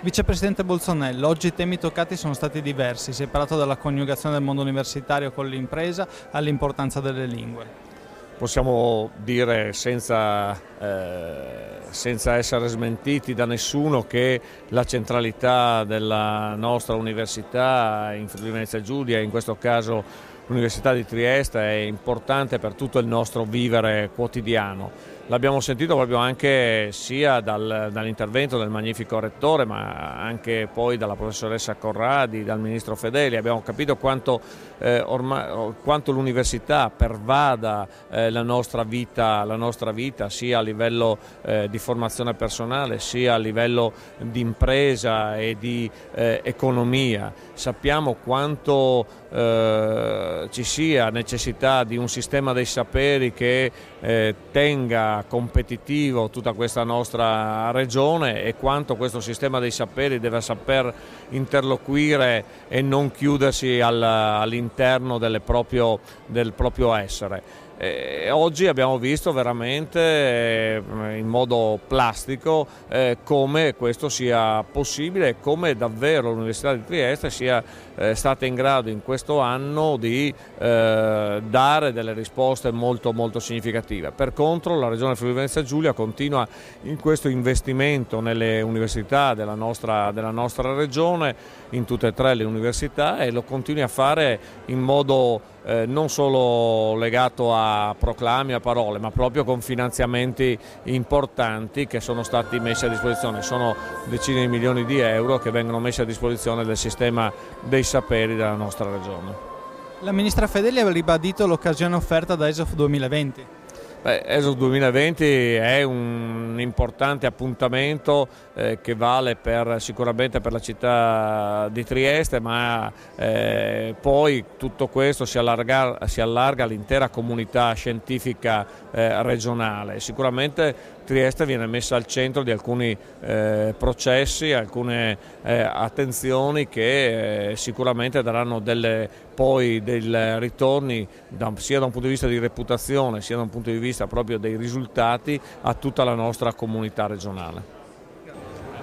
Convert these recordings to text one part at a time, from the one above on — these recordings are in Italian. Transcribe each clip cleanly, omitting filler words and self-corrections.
Vicepresidente Bolzonello, oggi i temi toccati sono stati diversi, si è parlato dalla coniugazione del mondo universitario con l'impresa all'importanza delle lingue. Possiamo dire senza essere smentiti da nessuno che la centralità della nostra università in Friuli Venezia Giulia, in questo caso l'Università di Trieste, è importante per tutto il nostro vivere quotidiano. L'abbiamo sentito proprio anche sia dall'intervento del magnifico rettore, ma anche poi dalla professoressa Corradi, dal ministro Fedeli. Abbiamo capito quanto l'università pervada la nostra vita sia a livello di formazione personale, sia a livello di impresa e di economia. Sappiamo quanto ci sia necessità di un sistema dei saperi che tenga competitivo tutta questa nostra regione e quanto questo sistema dei saperi deve saper interloquire e non chiudersi all'interno del proprio essere. Oggi abbiamo visto veramente in modo plastico come questo sia possibile e come davvero l'Università di Trieste sia stata in grado in questo anno di dare delle risposte molto significative. Per contro la Regione Friuli Venezia Giulia continua in questo investimento nelle università della nostra regione, in tutte e tre le università, e lo continua a fare in modo non solo legato a proclami, a parole, ma proprio con finanziamenti importanti che sono stati messi a disposizione. Sono decine di milioni di euro che vengono messi a disposizione del sistema dei saperi della nostra regione. La ministra Fedeli ha ribadito l'occasione offerta da ESOF 2020. ESOF 2020 è un importante appuntamento che vale sicuramente per la città di Trieste, ma poi tutto questo si allarga all'intera comunità scientifica regionale. Sicuramente Trieste viene messa al centro di alcuni processi, alcune attenzioni che sicuramente daranno dei ritorni sia da un punto di vista di reputazione sia da un punto di vista proprio dei risultati a tutta la nostra comunità regionale.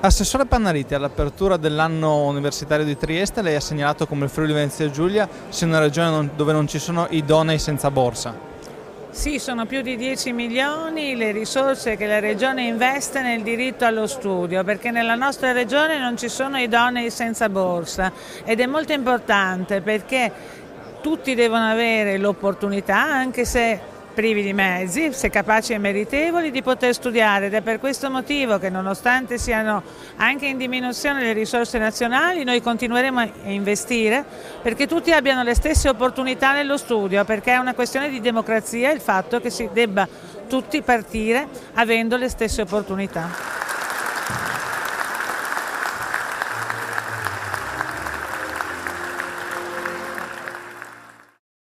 Assessore Pannariti, all'apertura dell'anno universitario di Trieste lei ha segnalato come il Friuli Venezia Giulia sia una regione dove non ci sono idonei senza borsa. Sì, sono più di 10 milioni le risorse che la Regione investe nel diritto allo studio, perché nella nostra Regione non ci sono idonei senza borsa, ed è molto importante perché tutti devono avere l'opportunità, anche se privi di mezzi, se capaci e meritevoli, di poter studiare, ed è per questo motivo che, nonostante siano anche in diminuzione le risorse nazionali, noi continueremo a investire perché tutti abbiano le stesse opportunità nello studio, perché è una questione di democrazia il fatto che si debba tutti partire avendo le stesse opportunità.